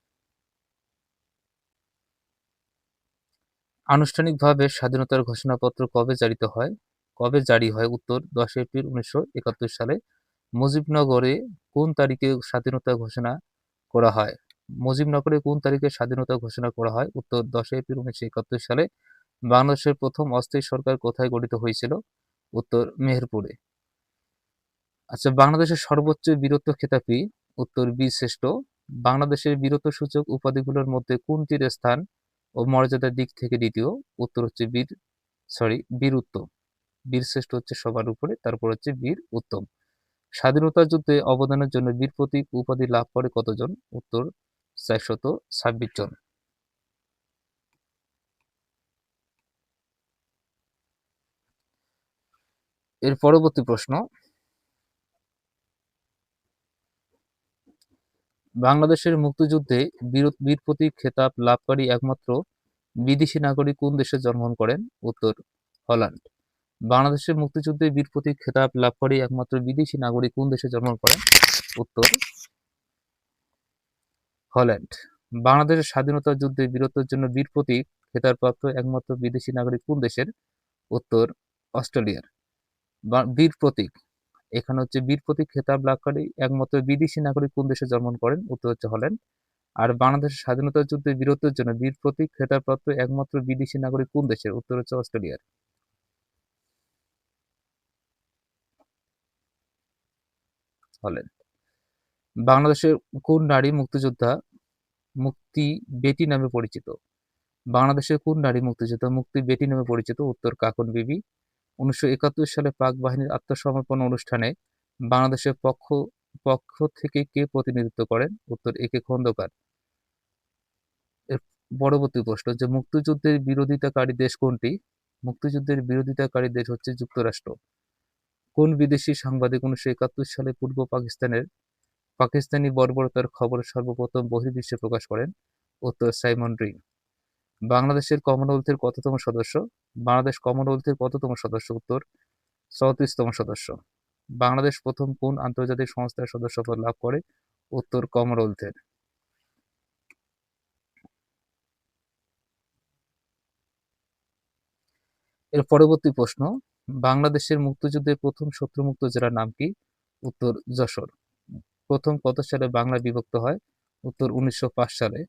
আনুষ্ঠানিকভাবে স্বাধীনতার ঘোষণাপত্র কবে জারি হয়? উত্তর 10 এপ্রিল 1971 সালে। মুজিবনগরে কোন তারিখে স্বাধীনতা ঘোষণা করা হয়? মুজিবনগরে কোন তারিখে স্বাধীনতা ঘোষণা করা হয়? উত্তর 10 এপ্রিল 1971 সালে। বাংলাদেশের প্রথম অস্থায়ী সরকার কোথায় গঠিত হয়েছিল? উত্তর মেহেরপুরে। আচ্ছা, বাংলাদেশের সর্বোচ্চ বীরত্ব খেতাবি? উত্তর বীরশ্রেষ্ঠ। বাংলাদেশের বীরত্বসূচক উপাধিগুলোর মধ্যে কোনটির স্থান ও মর্যাদার দিক থেকে দ্বিতীয়? উত্তর হচ্ছে বীর উত্তম। বীরশ্রেষ্ঠ হচ্ছে সবার উপরে, তারপর হচ্ছে বীর উত্তম। স্বাধীনতা যুদ্ধে অবদানের জন্য বীর প্রতীক উপাধি লাভ করে কতজন? উত্তর 426 জন। এর পরবর্তী প্রশ্ন, বাংলাদেশের মুক্তিযুদ্ধে বীর প্রতীক খেতাব লাভকারী একমাত্র বিদেশি নাগরিক কোন দেশে জন্মগ্রহণ করেন? উত্তর হল্যান্ড। বাংলাদেশের মুক্তিযুদ্ধে বীর প্রতীক খেতাব লাভকারী একমাত্র বিদেশি নাগরিক কোন দেশে জন্মগ্রহণ করেন? উত্তর হল্যান্ড। বাংলাদেশের স্বাধীনতা যুদ্ধে বীরত্বের জন্য বীর প্রতীক খেতাবপ্রাপ্ত একমাত্র বিদেশি নাগরিক কোন দেশের? উত্তর অস্ট্রেলিয়ার। বীর প্রতীক, এখানে হচ্ছে বীর প্রতীক খেতাব লাভকারী একমাত্র বিদেশি নাগরিক কোন দেশে জন্মগ্রহণ করেন? উত্তর হচ্ছে হল্যান্ড। আর বাংলাদেশের স্বাধীনতা যুদ্ধে বীরত্বের জন্য বীর প্রতীক খেতাবপ্রাপ্ত একমাত্র বিদেশি নাগরিক কোন দেশের? উত্তর হচ্ছে অস্ট্রেলিয়ার। হল্যান্ড। বাংলাদেশের কোন নারী মুক্তিযোদ্ধা মুক্তি বেটি নামে পরিচিত? বাংলাদেশের কোন নারী মুক্তিযোদ্ধা মুক্তি বেটি নামে পরিচিত? উত্তর কাকন বিবি। 1971 সালে পাক বাহিনীর আত্মসমর্পণ অনুষ্ঠানে বাংলাদেশের পক্ষ থেকে কে প্রতিনিধিত্ব করেন? উত্তর এ কে খন্দকার। এর পরবর্তী প্রশ্ন, যে মুক্তিযুদ্ধের বিরোধিতাকারী দেশ কোনটি? মুক্তিযুদ্ধের বিরোধিতাকারী দেশ হচ্ছে যুক্তরাষ্ট্র। কোন বিদেশি সাংবাদিক 1971 সালে পূর্ব পাকিস্তানি বর্বরতার খবর সর্বপ্রথম বহির্বিশ্বে প্রকাশ করেন? উত্তর সাইমন রিং। বাংলাদেশের কমনওয়েলথের কততম সদস্য? বাংলাদেশ কমনওয়েলথের কততম সদস্য? উত্তর 34তম সদস্য। বাংলাদেশ প্রথম কোন আন্তর্জাতিক সংস্থার সদস্যপদ লাভ করে? উত্তর কমনওয়েলথের। এর পরবর্তী প্রশ্ন, বাংলাদেশের মুক্তিযুদ্ধের প্রথম শত্রুমুক্ত জেলার নাম কি? উত্তর যশোর। প্রথম কত সালে বাংলা বিভক্ত হয়? উত্তর 1905 সালে।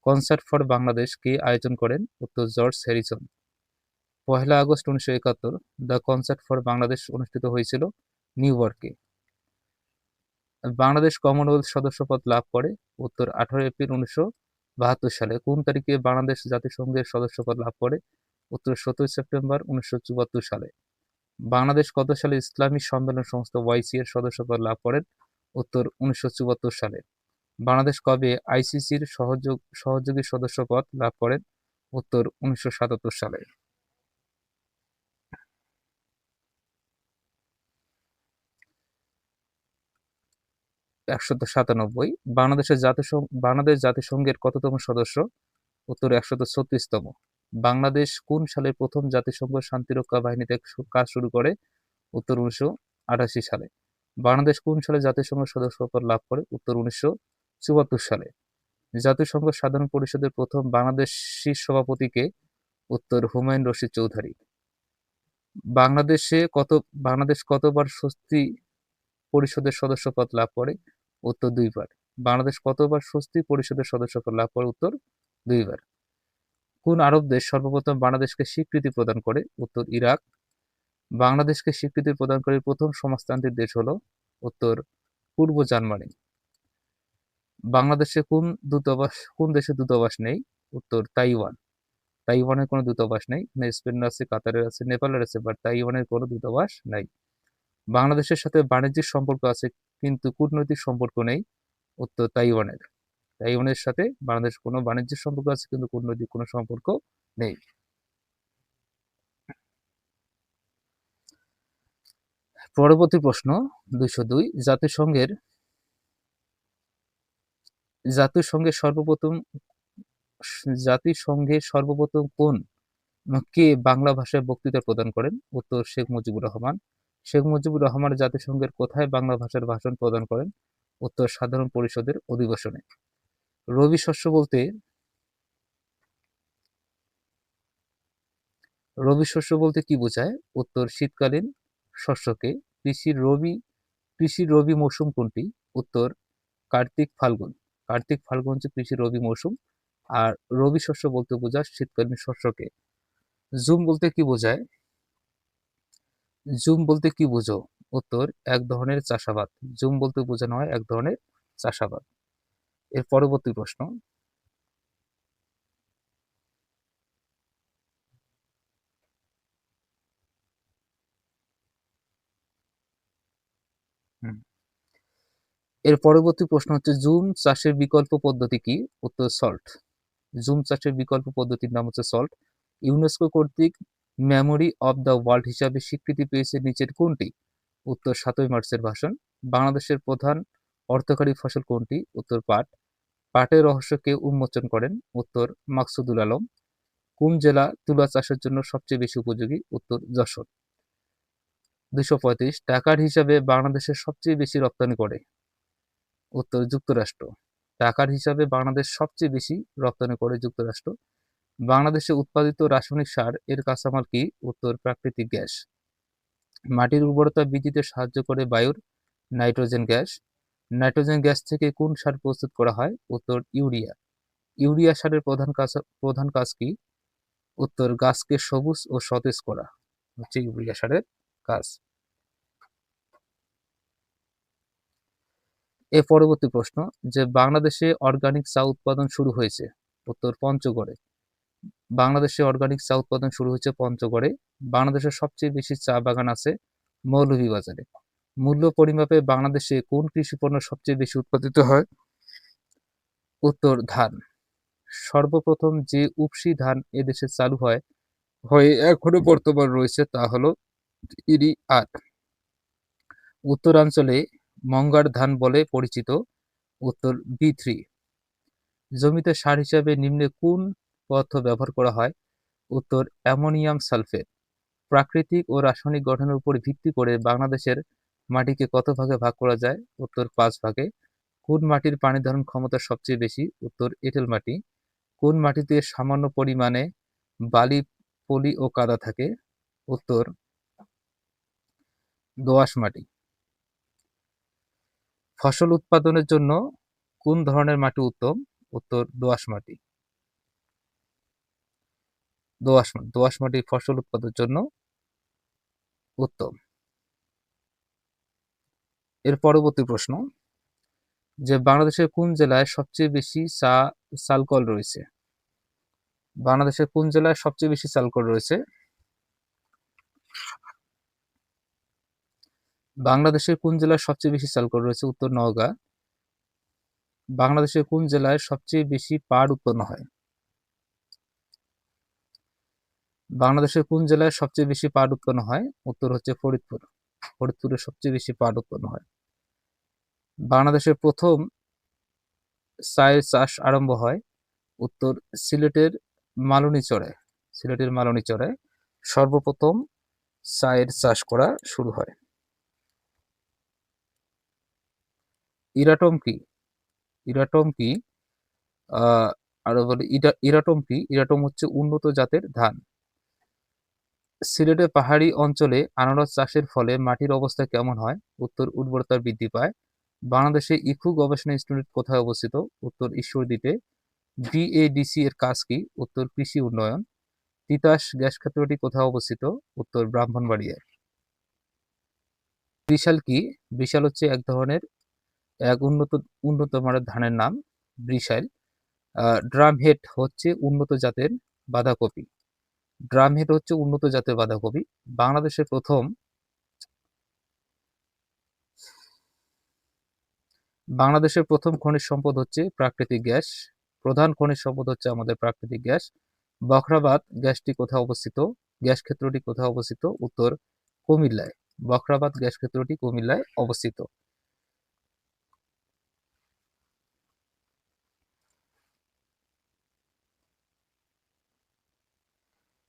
কনসার্ট ফর বাংলাদেশ কে আয়োজন করেন? উত্তর George Harrison. 1 August 1971 the concert for Bangladesh অনুষ্ঠিত হয়েছিল নিউ ইয়র্কে। বাংলাদেশ কমনওয়েলথ সদস্যপদ লাভ করে? উত্তর 18 এপ্রিল 1972 সালে। কোন তারিখে বাংলাদেশ জাতিসংঘের সদস্যপদ লাভ করে? উত্তর 17 সেপ্টেম্বর 1974 সালে। বাংলাদেশ কত সালে ইসলামী সম্মেলন সংস্থা ওআইসি এর সদস্যপদ লাভ করেন? উত্তর 1974 সালে। বাংলাদেশ কবে আইসিসির সহযোগী সদস্যপদ লাভ করেন? উত্তর 1977 সালে। 197। বাংলাদেশ জাতিসংঘের কততম সদস্য? উত্তর 136তম। বাংলাদেশ কোন সালে প্রথম জাতিসংঘ শান্তিরক্ষা বাহিনীতে কাজ শুরু করে? উত্তর 1988 সালে। বাংলাদেশ কোন সালে জাতিসংঘ সদস্যপদ লাভ করে? উত্তর 1974 সালে। জাতিসংঘ সাধারণ পরিষদের প্রথম বাংলাদেশি সভাপতি কে? উত্তর হুমায়ুন রশিদ চৌধুরী। বাংলাদেশ কতবার স্বস্তি পরিষদের সদস্যপদ লাভ করে? উত্তর 2 বার। বাংলাদেশ কতবার স্বস্তি পরিষদের সদস্যপদ লাভ করে? উত্তর 2 বার। কোন আরব দেশ সর্বপ্রথম বাংলাদেশকে স্বীকৃতি প্রদান করে? উত্তর ইরাক। বাংলাদেশকে স্বীকৃতি প্রদানকারী প্রথম সমাজতান্ত্রিক দেশ হলো? উত্তর পূর্ব জার্মানি। বাংলাদেশে কোন দেশের দূতাবাস নেই? উত্তর তাইওয়ান। তাইওয়ানের কোনো দূতাবাস নেই। স্পেনের আছে, কাতারের আছে, নেপালের আছে, বাট তাইওয়ানের কোনো দূতাবাস নাই। বাংলাদেশের সাথে বাণিজ্যিক সম্পর্ক আছে কিন্তু কূটনৈতিক সম্পর্ক নেই। উত্তর তাইওয়ানের। তাইওয়ানের সাথে বাংলাদেশ কোনো বাণিজ্যিক সম্পর্ক আছে কিন্তু কূটনৈতিক কোনো সম্পর্ক নেই। পরবর্তী প্রশ্ন 202 জাতিসংঘে সর্বপ্রথম কে বাংলা ভাষায় বক্তৃতা প্রদান করেন? উত্তর শেখ মুজিবুর রহমান। শেখ মুজিবুর রহমান জাতিসংঘের কোথায় বাংলা ভাষার ভাষণ প্রদান করেন? উত্তর সাধারণ পরিষদের অধিবেশনে। রবি শস্য বলতে কি বোঝায়? উত্তর শীতকালীন শস্যকে। কৃষির রবি মৌসুম কোনটি? উত্তর কার্তিক ফাল্গুন। কার্তিক ফাল্গুন হচ্ছে কৃষির রবি মৌসুম। আর রবি শস্য বলতে বোঝায় শীতকালীন শস্যকে। জুম বলতে কি বোঝায়? জুম বলতে কি বোঝো? উত্তর এক ধরনের চাষাবাদ। জুম বলতে বোঝানো হয় এক ধরনের চাষাবাদ। এর পরবর্তী প্রশ্ন হচ্ছে জুম চাষের বিকল্প পদ্ধতি কি? উত্তর সল্ট। জুম চাষের বিকল্প পদ্ধতির নাম হচ্ছে সল্ট। ইউনেস্কো কর্তৃক মেমোরি অব দ্য ওয়ার্ল্ড হিসাবে স্বীকৃতি পেয়েছে নিচের কোনটি? উত্তর 7ই মার্চের ভাষণ। বাংলাদেশের প্রধান অর্থকরী ফসল কোনটি? উত্তর পাট। পাটের রহস্য কে উন্মোচন করেন? উত্তর মাকসুদুল আলম। কোন জেলা তুলা চাষের জন্য সবচেয়ে বেশি উপযোগী? উত্তর যশোর। 235 টাকার হিসাবে বাংলাদেশের সবচেয়ে বেশি রপ্তানি করে? উত্তর যুক্তরাষ্ট্র। টাকার হিসাবে বাংলাদেশ সবচেয়ে বেশি রপ্তানি করে যুক্তরাষ্ট্র। বাংলাদেশে উৎপাদিত রাসায়নিক সার এর কাঁচামাল কি? উত্তর প্রাকৃতিক গ্যাস। মাটির উর্বরতা বৃদ্ধিতে সাহায্য করে বায়ুর নাইট্রোজেন গ্যাস। নাইট্রোজেন গ্যাস থেকে কোন সার প্রস্তুত করা হয়? উত্তর ইউরিয়া। ইউরিয়া সারের প্রধান কাজ কি? উত্তর গাছকে সবুজ ও সতেজ করা হচ্ছে ইউরিয়া সারের কাজ। এর পরবর্তী প্রশ্ন যে বাংলাদেশে অর্গানিক চা উৎপাদন শুরু হয়েছে? উত্তর পঞ্চগড়ে। বাংলাদেশে অর্গানিক চা উৎপাদন শুরু হয়েছে পঞ্চগড়ে। বাংলাদেশের সবচেয়ে বেশি চা বাগান আছে মৌলভীবাজারে। মূল্য পরিমাপে বাংলাদেশে কোন কৃষি পণ্য সবচেয়ে বেশি উৎপাদিত হয়? উত্তর ধান। সর্বপ্রথম যে উপসি ধান এদেশে চালু হয়ে এখনো বর্তমান রয়েছে তা হলো ইরি আট। উত্তরাঞ্চলে মঙ্গার ধান বলে পরিচিত। উত্তর বি3। জমিতে সার হিসাবে নিম্নে কোন পদার্থ ব্যবহার করা হয়? উত্তর অ্যামোনিয়াম সালফেট। প্রাকৃতিক ও রাসায়নিক গঠনের উপর ভিত্তি করে বাংলাদেশের মাটিকে কত ভাগে ভাগ করা যায়? উত্তর 5 ভাগে। কোন মাটির পানি ধারণ ক্ষমতা সবচেয়ে বেশি? উত্তর এঁটেল মাটি। কোন মাটিতে সামান্য পরিমাণে বালি, পলি ও কাদা থাকে? উত্তর দোআঁশ মাটি। ফসল উৎপাদনের জন্য কোন ধরনের মাটি উত্তম? উত্তর দোআঁশ মাটি। দোআঁশ মাটি ফসল উৎপাদনের জন্য উত্তম। এর পরবর্তী প্রশ্ন যে বাংলাদেশের কোন জেলায় সবচেয়ে বেশি চালকল রয়েছে? বাংলাদেশের কোন জেলায় সবচেয়ে বেশি চালকল রয়েছে? বাংলাদেশের কোন জেলায় সবচেয়ে বেশি চালকল রয়েছে? উত্তর নওগাঁ। বাংলাদেশের কোন জেলায় সবচেয়ে বেশি পাট উৎপন্ন হয়? বাংলাদেশের কোন জেলায় সবচেয়ে বেশি পাট উৎপন্ন হয়? উত্তর হচ্ছে ফরিদপুর। ফরিদপুরে সবচেয়ে বেশি পাট উৎপন্ন হয়। বাংলাদেশের প্রথম চায়ের চাষ আরম্ভ হয়? উত্তর সিলেটের মালনীচরে সর্বপ্রথম চায়ের চাষ করা শুরু হয়। ইরাটম কি? আরো বলি ইরাটম কি? ইরাটম হচ্ছে উন্নত জাতের ধান। সিলেটের পাহাড়ি অঞ্চলে আনারস চাষের ফলে মাটির অবস্থা কেমন হয়? উত্তর উর্বরতা বৃদ্ধি পায়। বাংলাদেশে ইখু গবেষণা ইনস্টিটিউট কোথায় অবস্থিত? উত্তর ঈশ্বরদীতে। বিএডিসি এর কাজ কি? উত্তর কৃষি উন্নয়ন। তিতাস গ্যাস ক্ষেত্রটি কোথায় অবস্থিত? উত্তর ব্রাহ্মণবাড়িয়ায়। বৃষাল কি? বৃষাল হচ্ছে এক উন্নত মানের ধানের নাম বৃষাল। ড্রামহেড হচ্ছে উন্নত জাতের বাঁধাকপি। বাংলাদেশের প্রথম বাংলাদেশের প্রথম খনিজ সম্পদ হচ্ছে প্রাকৃতিক গ্যাস। প্রধান খনিজ সম্পদ হচ্ছে আমাদের প্রাকৃতিক গ্যাস। বখরাবাদ গ্যাসটি কোথায় অবস্থিত? গ্যাস ক্ষেত্রটি কোথায় অবস্থিত? উত্তর কুমিল্লায়। বখরাবাদ গ্যাস ক্ষেত্রটি কুমিল্লায় অবস্থিত।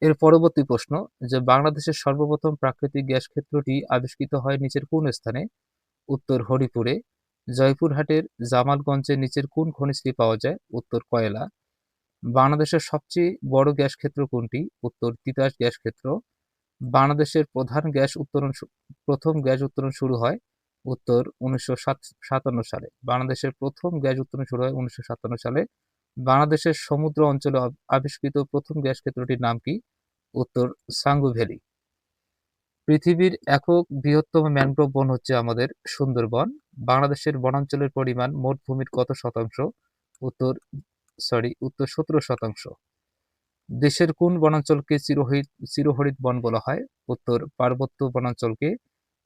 এর পরবর্তী প্রশ্ন যে বাংলাদেশের সর্বপ্রথম প্রাকৃতিক গ্যাস ক্ষেত্রটি আবিষ্কৃত হয় নিচের কোন স্থানে? উত্তর হরিপুরে। জয়পুরহাটের জামালগঞ্জের নিচের কোন খনিজটি পাওয়া যায়? উত্তর কয়লা। বাংলাদেশের সবচেয়ে বড় গ্যাস ক্ষেত্র কোনটি? উত্তর তিতাস গ্যাস ক্ষেত্র। বাংলাদেশের প্রথম গ্যাস উত্তোলন শুরু হয় উত্তর 1957 সালে। বাংলাদেশের প্রথম গ্যাস উত্তোলন শুরু হয় 1957 সালে। বাংলাদেশের সমুদ্র অঞ্চলে আবিষ্কৃত প্রথম গ্যাস ক্ষেত্রটির নাম কি? উত্তর সাঙ্গু ভ্যালি। পৃথিবীর একক বৃহত্তম ম্যানগ্রোভ বন হচ্ছে আমাদের সুন্দরবন। বাংলাদেশের বনাঞ্চলের পরিমাণ মোট ভূমির কত শতাংশ? উত্তর 17%। দেশের কোন বনাঞ্চলকে চিরহরিৎ বন বলা হয়? উত্তর পার্বত্য বনাঞ্চলকে।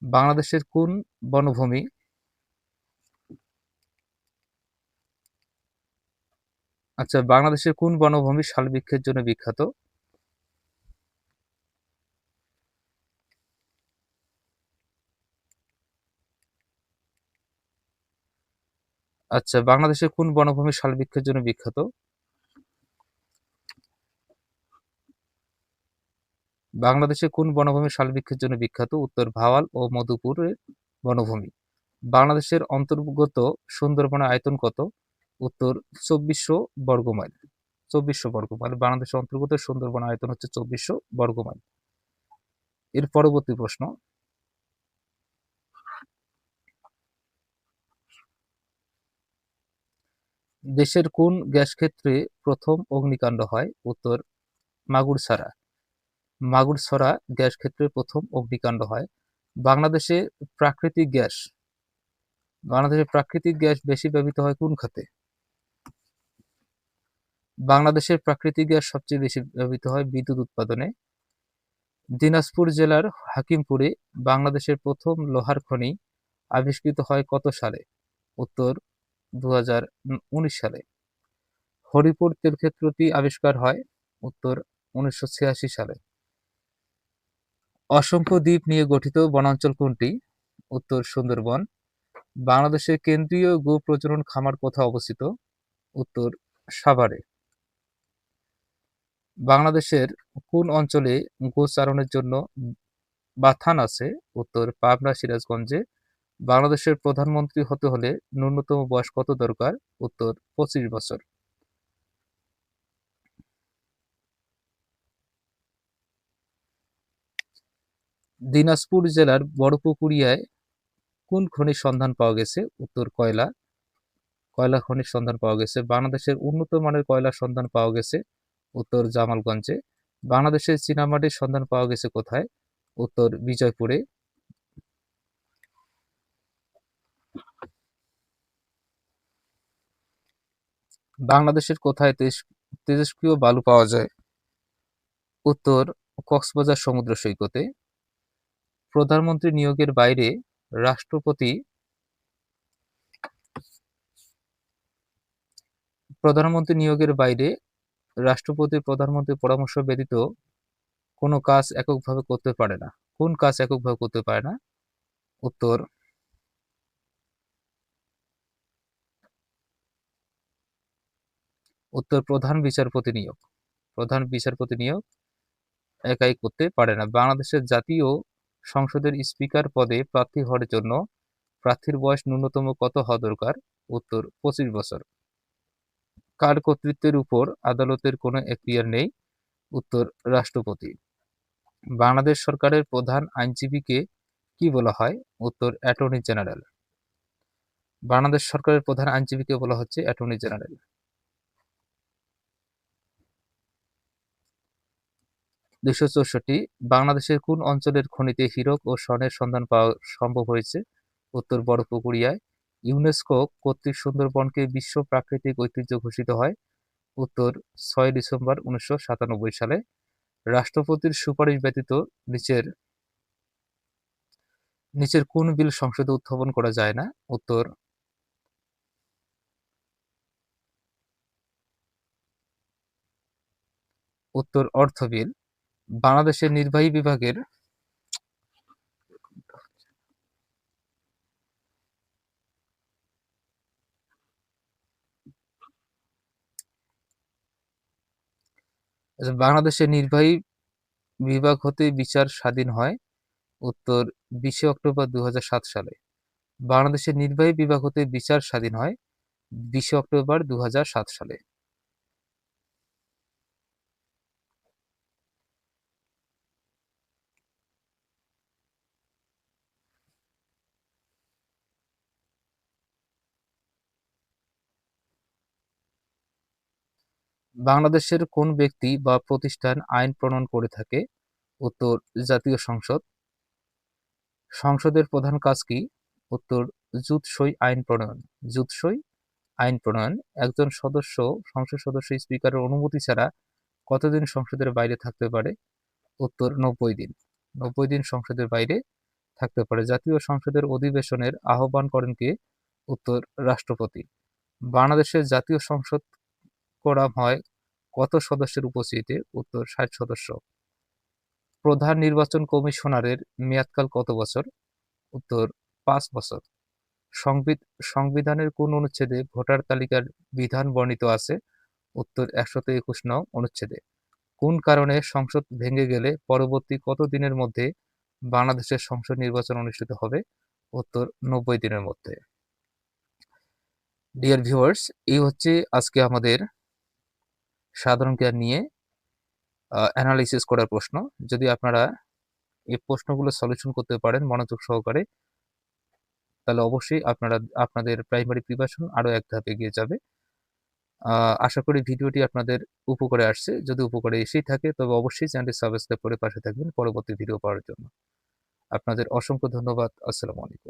বাংলাদেশের কোন বনভূমি বাংলাদেশের কোন বনভূমি শালবৃক্ষের জন্য বিখ্যাত? বাংলাদেশের কোন বনভূমি শালবৃক্ষের জন্য বিখ্যাত? বাংলাদেশে কোন বনভূমি শালবৃক্ষের জন্য বিখ্যাত? উত্তর ভাওয়াল ও মধুপুরের বনভূমি। বাংলাদেশের অন্তর্গত সুন্দরবনের আয়তন কত? উত্তর 2400 বর্গমাইল। 2400 বর্গমাইল। বাংলাদেশের অন্তর্গত সুন্দরবনের আয়তন হচ্ছে 2400 বর্গমাইল। এর পরবর্তী প্রশ্ন দেশের কোন গ্যাস ক্ষেত্রে প্রথম অগ্নিকাণ্ড হয়? উত্তর মাগুরছড়া। মাগুরছড়া গ্যাস ক্ষেত্রে প্রথম অগ্নিকাণ্ড হয়। বাংলাদেশে প্রাকৃতিক গ্যাস বেশি ব্যবহৃত হয় কোন খাতে? বাংলাদেশের প্রাকৃতিক গ্যাস সবচেয়ে বেশি ব্যবহৃত হয় বিদ্যুৎ উৎপাদনে। দিনাজপুর জেলার হাকিমপুরে বাংলাদেশের প্রথম লোহার খনি আবিষ্কৃত হয় কত সালে? উত্তর 2019 সালে। হরিপুর তেলক্ষেত্রটি আবিষ্কার হয় উত্তর 1986 সালে। অসংখ্য দ্বীপ নিয়ে গঠিত বনাঞ্চল কোনটি? উত্তর সুন্দরবন। বাংলাদেশের কেন্দ্রীয় গো প্রজনন খামার কোথায় অবস্থিত? উত্তর সাভারে। বাংলাদেশের কোন অঞ্চলে গোচারণের জন্য বাথান আছে? উত্তর পাবনা সিরাজগঞ্জে। বাংলাদেশের প্রধানমন্ত্রী হতে হলে ন্যূনতম বয়স কত দরকার? উত্তর 25 বছর। দিনাজপুর জেলার বড়পুকুরিয়ায় কোন খনির সন্ধান পাওয়া গেছে? উত্তর কয়লা। কয়লা খনির সন্ধান পাওয়া গেছে। বাংলাদেশের উন্নত মানের কয়লার সন্ধান পাওয়া গেছে উত্তর জামালগঞ্জে। বাংলাদেশের চীনামাটির সন্ধান পাওয়া গেছে কোথায়? উত্তর বিজয়পুরে। বাংলাদেশের কোথায় তেজস্ক্রিয় বালু পাওয়া যায়? উত্তর কক্সবাজার সমুদ্র সৈকতে। প্রধানমন্ত্রী নিয়োগের বাইরে রাষ্ট্রপতি রাষ্ট্রপতির প্রধানমন্ত্রীর পরামর্শ ব্যতীত কোনো কাজ এককভাবে করতে পারে না। কোন কাজ এককভাবে করতে পারে না? উত্তর প্রধান বিচারপতি নিয়োগ। প্রধান বিচারপতি নিয়োগ একাই করতে পারে না। বাংলাদেশের জাতীয় সংসদের স্পিকার পদে প্রার্থী হওয়ার জন্য প্রার্থীর বয়স ন্যূনতম কত হওয়া দরকার? উত্তর 25 বছর। কার কর্তৃত্বের উপর আদালতের কোনো এখতিয়ার নেই? উত্তর রাষ্ট্রপতি। বাংলাদেশ সরকারের প্রধান আইনজীবীকে কি বলা হয়? উত্তর অ্যাটর্নি জেনারেল। বাংলাদেশ সরকারের প্রধান আইনজীবীকে বলা হচ্ছে অ্যাটর্নি জেনারেল। 264 বাংলাদেশের কোন অঞ্চলের খনিতে হীরক ও স্বর্ণের সন্ধান পাওয়া সম্ভব হয়েছে? উত্তর বড়পুকুরিয়ায়। ইউনেস্কো কর্তৃক সুন্দরবনকে বিশ্ব প্রাকৃতিক ঐতিহ্য ঘোষিত হয় উত্তর 6 ডিসেম্বর 1997 সালে। রাষ্ট্রপতির সুপারিশ ব্যতীত নিচের নিচের কোন বিল সংসদে উত্থাপন করা যায় না? উত্তর উত্তর অর্থ বিল। বাংলাদেশের নির্বাহী বিভাগের বাংলাদেশের নির্বাহী বিভাগ হতে বিচার স্বাধীন হয়। উত্তর 20 অক্টোবর 2007 সালে। বাংলাদেশের নির্বাহী বিভাগ হতে বিচার স্বাধীন হয় 20 অক্টোবর 2007 সালে। বাংলাদেশের কোন ব্যক্তি বা প্রতিষ্ঠান আইন প্রণয়ন করে থাকে? উত্তর জাতীয় সংসদ। সংসদের প্রধান কাজ কি? উত্তর জুতসই আইন প্রণয়ন। জুতসই আইন প্রণয়ন। একজন সংসদ সদস্য স্পিকারের অনুমতি ছাড়া কতদিন সংসদের বাইরে থাকতে পারে? উত্তর 90 দিন। 90 দিন সংসদের বাইরে থাকতে পারে। জাতীয় সংসদের অধিবেশনের আহ্বান করেন কে? উত্তর রাষ্ট্রপতি। বাংলাদেশের জাতীয় সংসদ করা হয় কত সদস্যের উপস্থিতিতে? উত্তর 60 সদস্য। প্রধান নির্বাচন কমিশনারের মেয়াদকাল কত বছর? উত্তর 5 বছর। সংবিধানের কোন অনুচ্ছেদে ভোটার তালিকার বিধান বর্ণিত আছে? উত্তর 121 নং অনুচ্ছেদে। কোন কারণে সংসদ ভেঙে গেলে পরবর্তী কত দিনের মধ্যে বাংলাদেশের সংসদ নির্বাচন অনুষ্ঠিত হবে? উত্তর 90 দিনের মধ্যে। ডিয়ার ভিউয়ার্স, এই হচ্ছে আজকে আমাদের সাধারণ জ্ঞান নিয়ে অ্যানালাইসিস করার প্রশ্ন। যদি আপনারা এই প্রশ্নগুলো সলিউশন করতে পারেন মনোযোগ সহকারে, তাহলে অবশ্যই আপনাদের প্রাইমারি প্রিপারেশন আরো এক ধাপ এগিয়ে যাবে। আশা করি ভিডিওটি আপনাদের উপকারে আসছে। যদি উপকারে এসেই থাকে তবে অবশ্যই চ্যানেলটি সাবস্ক্রাইব করে পাশে থাকবেন পরবর্তী ভিডিও পাওয়ার জন্য। আপনাদের অসংখ্য ধন্যবাদ। আসসালামু আলাইকুম।